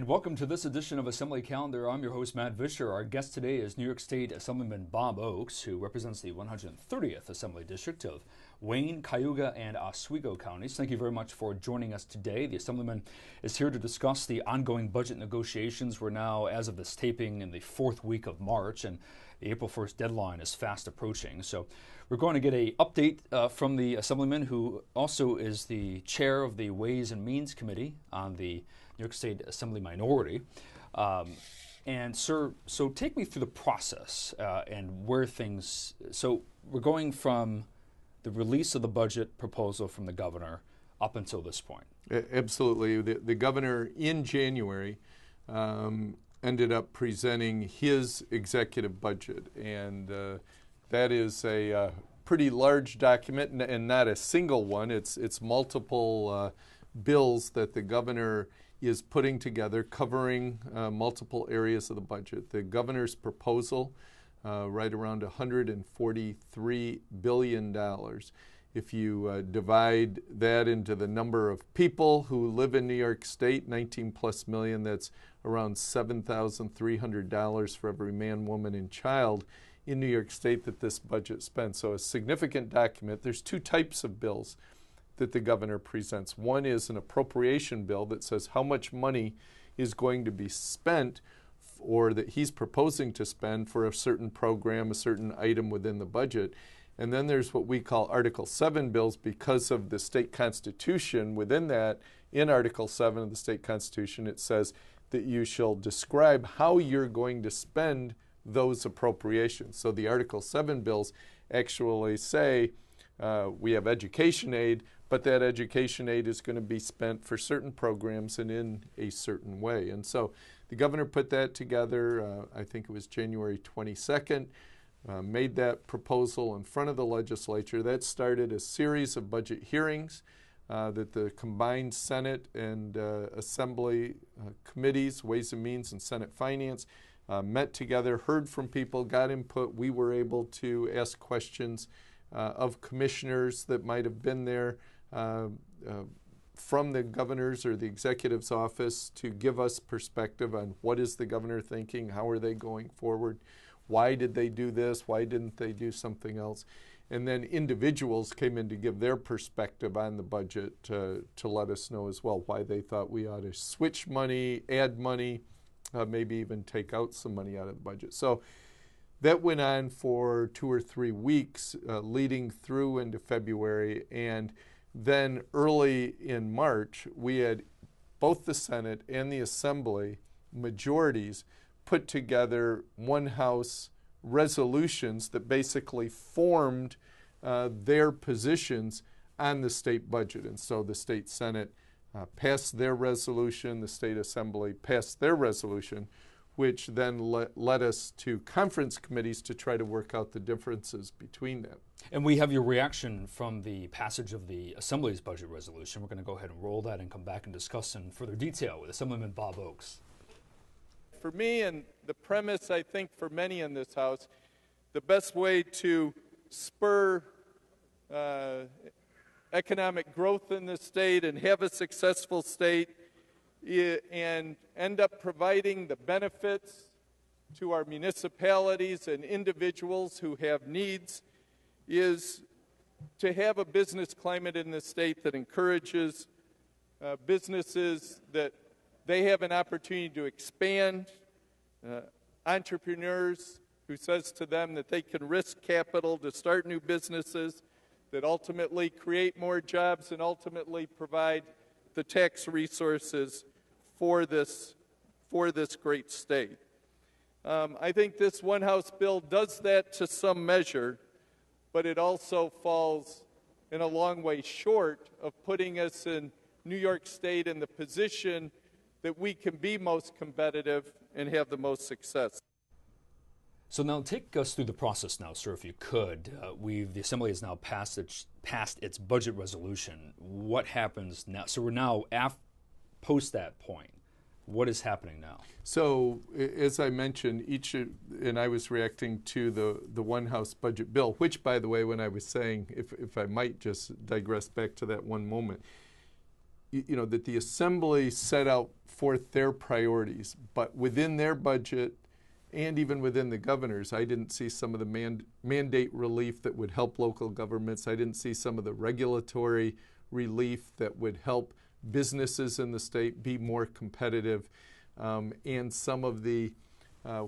And welcome to this edition of Assembly Calendar. I'm your host, Matt Vischer. Our guest today is New York State Assemblyman Bob Oakes, who represents the 130th Assembly District of Wayne, Cayuga, and Oswego counties. Thank you very much for joining us today. The Assemblyman is here to discuss the ongoing budget negotiations. We're now, as of this taping, in the fourth week of March, and the April 1st deadline is fast approaching. So we're going to get an update from the Assemblyman, who also is the chair of the Ways and Means Committee on the New York State Assembly minority. And sir, so take me through the process and where things, so we're going from the release of the budget proposal from the governor up until this point. Absolutely. The governor in January ended up presenting his executive budget, and that is a pretty large document and not a single one. It's multiple bills that the governor is putting together covering multiple areas of the budget. The governor's proposal, right around $143 billion. If you divide that into the number of people who live in New York State, 19 plus million, that's around $7,300 for every man, woman, and child in New York State that this budget spends. So a significant document. There's two types of bills that the governor presents. One is an appropriation bill that says how much money is going to be spent or that he's proposing to spend for a certain program, a certain item within the budget. And then there's what we call Article 7 bills because of the state constitution. Within that, in Article 7 of the state constitution, it says that you shall describe how you're going to spend those appropriations. So the Article 7 bills actually say we have education aid, but that education aid is going to be spent for certain programs and in a certain way. And so the governor put that together, I think it was January 22nd, made that proposal in front of the legislature. That started a series of budget hearings that the combined Senate and Assembly committees, Ways and Means and Senate Finance, met together, heard from people, got input. We were able to ask questions of commissioners that might have been there from the governor's or the executive's office to give us perspective on what is the governor thinking, how are they going forward, why did they do this, why didn't they do something else. And then individuals came in to give their perspective on the budget to let us know as well why they thought we ought to switch money, add money, maybe even take out some money out of the budget. So that went on for 2 or 3 weeks leading through into February, and then early in March, we had both the Senate and the Assembly majorities put together one-house resolutions that basically formed their positions on the state budget. And so the state Senate passed their resolution, the state Assembly passed their resolution, which then led us to conference committees to try to work out the differences between them. And we have your reaction from the passage of the Assembly's budget resolution. We're going to go ahead and roll that and come back and discuss in further detail with Assemblyman Bob Oakes. For me, and the premise, I think, for many in this House, the best way to spur economic growth in the state and have a successful state and end up providing the benefits to our municipalities and individuals who have needs is to have a business climate in the state that encourages businesses, that they have an opportunity to expand, entrepreneurs who says to them that they can risk capital to start new businesses that ultimately create more jobs and ultimately provide the tax resources for this great state. I think this one House bill does that to some measure, but it also falls in a long way short of putting us in New York State in the position that we can be most competitive and have the most success. So now take us through the process now, sir, if you could. The Assembly has now passed its budget resolution. What happens now? So we're now post that point. What is happening now? So, as I mentioned, and I was reacting to the one House budget bill, which, by the way, when I was saying, if I might just digress back to that one moment, that the Assembly set out forth their priorities, but within their budget and even within the governor's, I didn't see some of the mandate relief that would help local governments. I didn't see some of the regulatory relief that would help businesses in the state be more competitive, and some of the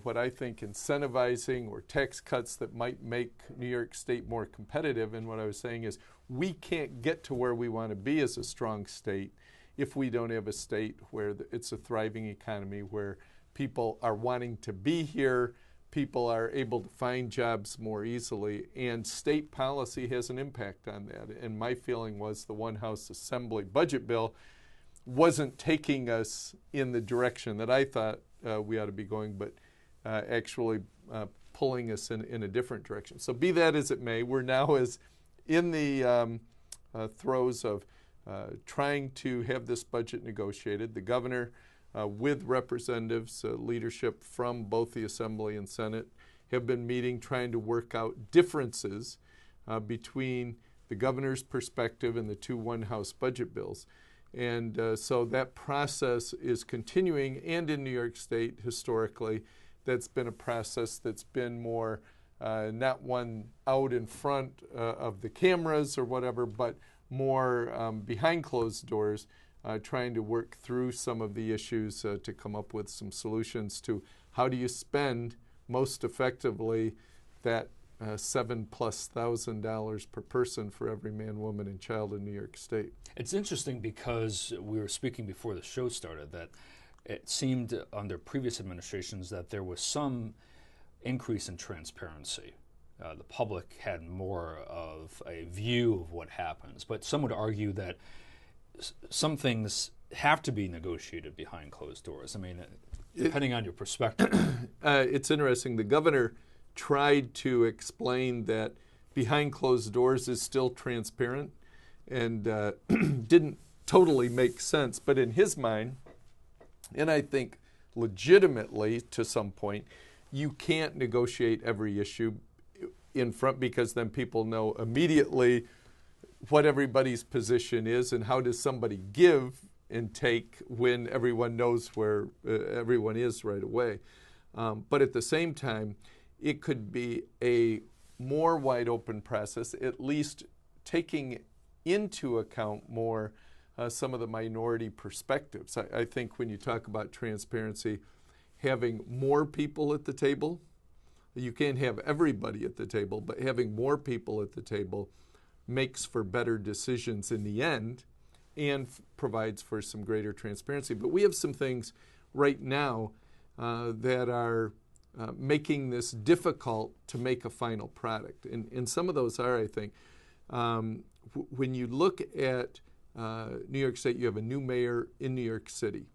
what I think incentivizing or tax cuts that might make New York State more competitive. And what I was saying is we can't get to where we want to be as a strong state if we don't have a state where it's a thriving economy, where people are wanting to be here, people are able to find jobs more easily, and state policy has an impact on that. And my feeling was the one House Assembly budget bill wasn't taking us in the direction that I thought we ought to be going, but actually pulling us in a different direction. So be that as it may, we're now in the throes of trying to have this budget negotiated. The governor, with representatives, leadership from both the Assembly and Senate, have been meeting, trying to work out differences between the governor's perspective and the two one-house budget bills. And so that process is continuing, and in New York State, historically, that's been a process that's been more not one out in front of the cameras or whatever, but more behind closed doors, trying to work through some of the issues to come up with some solutions to how do you spend most effectively that $7,000+ per person for every man, woman, and child in New York State. It's interesting because we were speaking before the show started that it seemed under previous administrations that there was some increase in transparency. The public had more of a view of what happens, but some would argue that some things have to be negotiated behind closed doors. I mean, depending on your perspective. It's interesting. The governor tried to explain that behind closed doors is still transparent, and didn't totally make sense. But in his mind, and I think legitimately to some point, you can't negotiate every issue in front, because then people know immediately what everybody's position is, and how does somebody give and take when everyone knows where everyone is right away. But at the same time, it could be a more wide open process, at least taking into account more some of the minority perspectives. I think when you talk about transparency, having more people at the table, you can't have everybody at the table, but having more people at the table makes for better decisions in the end and provides for some greater transparency. But we have some things right now that are making this difficult to make a final product. And some of those are, I think, when you look at New York State, you have a new mayor in New York City.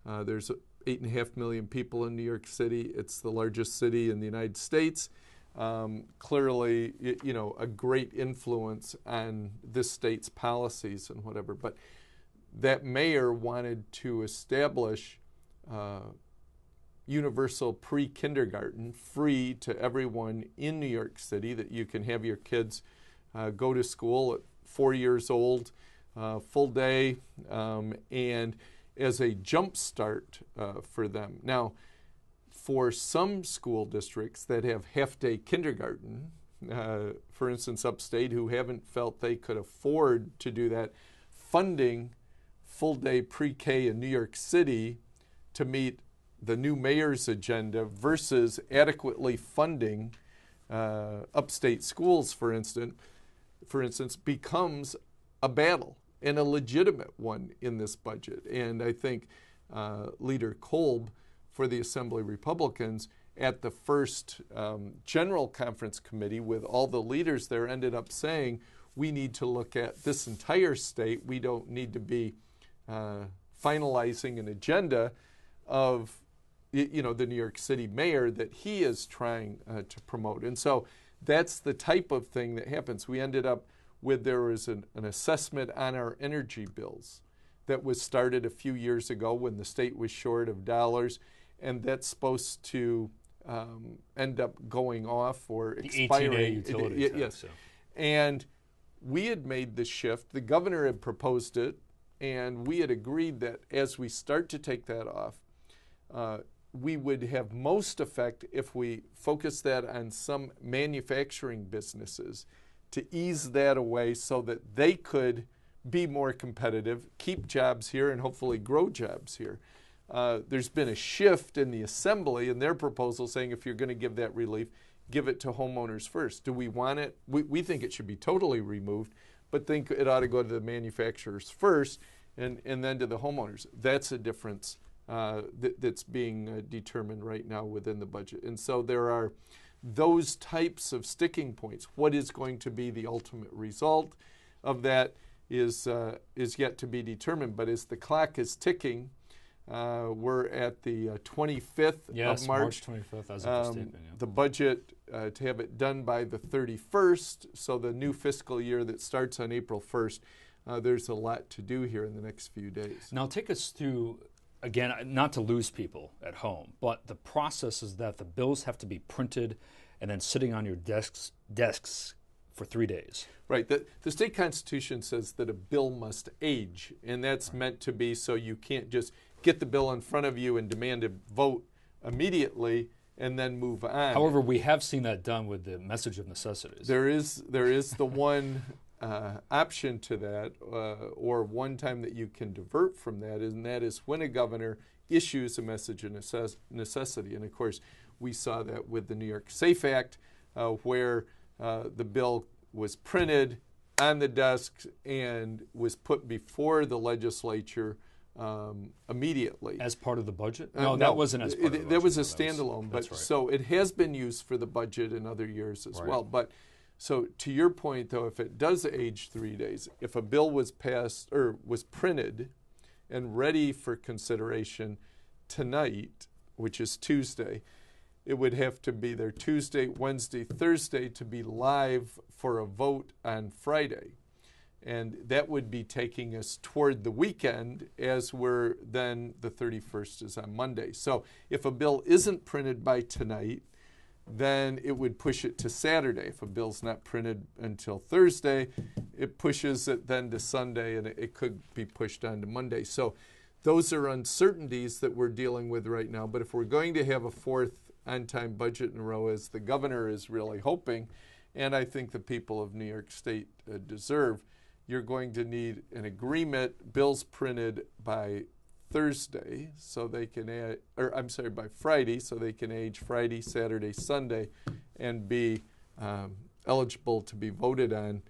There's 8.5 million people in New York City. It's the largest city in the United States. Clearly, a great influence on this state's policies and whatever. But that mayor wanted to establish universal pre-kindergarten, free to everyone in New York City, that you can have your kids go to school at 4 years old, full day, and as a jump start for them. Now, for some school districts that have half-day kindergarten, for instance, upstate, who haven't felt they could afford to do that, funding full-day pre-K in New York City to meet the new mayor's agenda versus adequately funding upstate schools, for instance, becomes a battle, and a legitimate one in this budget. And I think Leader Kolb for the Assembly Republicans at the first General Conference Committee with all the leaders there ended up saying, we need to look at this entire state. We don't need to be finalizing an agenda of the New York City mayor that he is trying to promote. And so that's the type of thing that happens. We ended up there was an assessment on our energy bills that was started a few years ago when the state was short of dollars, and that's supposed to end up going off or expiring. The 18A utility tax. Yes. So. And we had made the shift. The governor had proposed it And we had agreed that as we start to take that off, we would have most effect if we focus that on some manufacturing businesses to ease that away so that they could be more competitive, keep jobs here, and hopefully grow jobs here. There's been a shift in the Assembly in their proposal saying if you're going to give that relief, give it to homeowners first. Do we want it? We think it should be totally removed, but think it ought to go to the manufacturers first and then to the homeowners. That's a difference that's being determined right now within the budget. And so there are those types of sticking points. What is going to be the ultimate result of that is yet to be determined. But as the clock is ticking, we're at the 25th of March. 25th, as of the statement. Yeah. The budget, to have it done by the 31st, so the new fiscal year that starts on April 1st, there's a lot to do here in the next few days. Now take us through, again, not to lose people at home, but the process is that the bills have to be printed and then sitting on your desks for 3 days. Right. The state constitution says that a bill must age, and that's meant to be so you can't just get the bill in front of you and demand a vote immediately and then move on. However, we have seen that done with the message of necessities. There is the one option to that, or one time that you can divert from that, and that is when a governor issues a message of necessity. And of course, we saw that with the New York SAFE Act, where the bill was printed on the desk and was put before the legislature immediately. As part of the budget? No, that wasn't as part of the budget. That was a standalone. But right. So it has been used for the budget in other years as well. But so to your point, though, if it does age 3 days, if a bill was passed or was printed and ready for consideration tonight, which is Tuesday, it would have to be there Tuesday, Wednesday, Thursday to be live for a vote on Friday. And that would be taking us toward the weekend, as we're then the 31st is on Monday. So if a bill isn't printed by tonight, then it would push it to Saturday. If a bill's not printed until Thursday, it pushes it then to Sunday, and it could be pushed on to Monday. So those are uncertainties that we're dealing with right now. But if we're going to have a fourth on-time budget in a row, as the governor is really hoping, and I think the people of New York State deserve, you're going to need an agreement, bills printed by Thursday, so they can by Friday, so they can age Friday, Saturday, Sunday, and be eligible to be voted on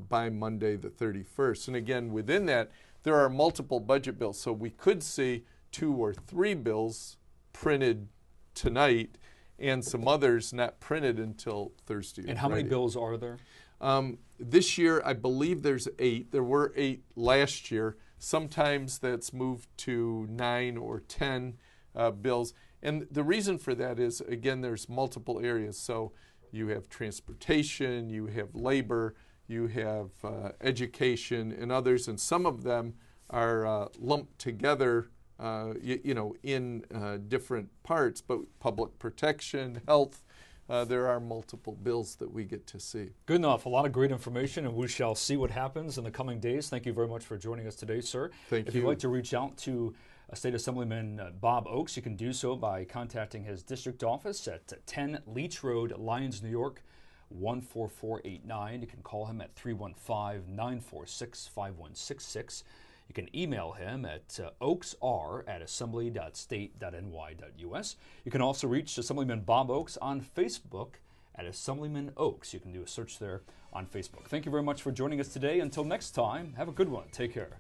by Monday the 31st. And again, within that, there are multiple budget bills, so we could see 2 or 3 bills printed tonight and some others not printed until Thursday. And how many bills are there? This year, I believe there's 8. There were 8 last year. Sometimes that's moved to 9 or 10 bills. And the reason for that is, again, there's multiple areas. So you have transportation, you have labor, you have education, and others. And some of them are lumped together in different parts, but public protection, health, there are multiple bills that we get to see. Good enough. A lot of great information, and we shall see what happens in the coming days. Thank you very much for joining us today, sir. Thank you. If you'd like to reach out to State Assemblyman Bob Oakes, you can do so by contacting his district office at 10 Leach Road, Lyons, New York, 14489. You can call him at 315-946-5166. You can email him at oaksr@assembly.state.ny.us. You can also reach Assemblyman Bob Oakes on Facebook at Assemblyman Oakes. You can do a search there on Facebook. Thank you very much for joining us today. Until next time, have a good one. Take care.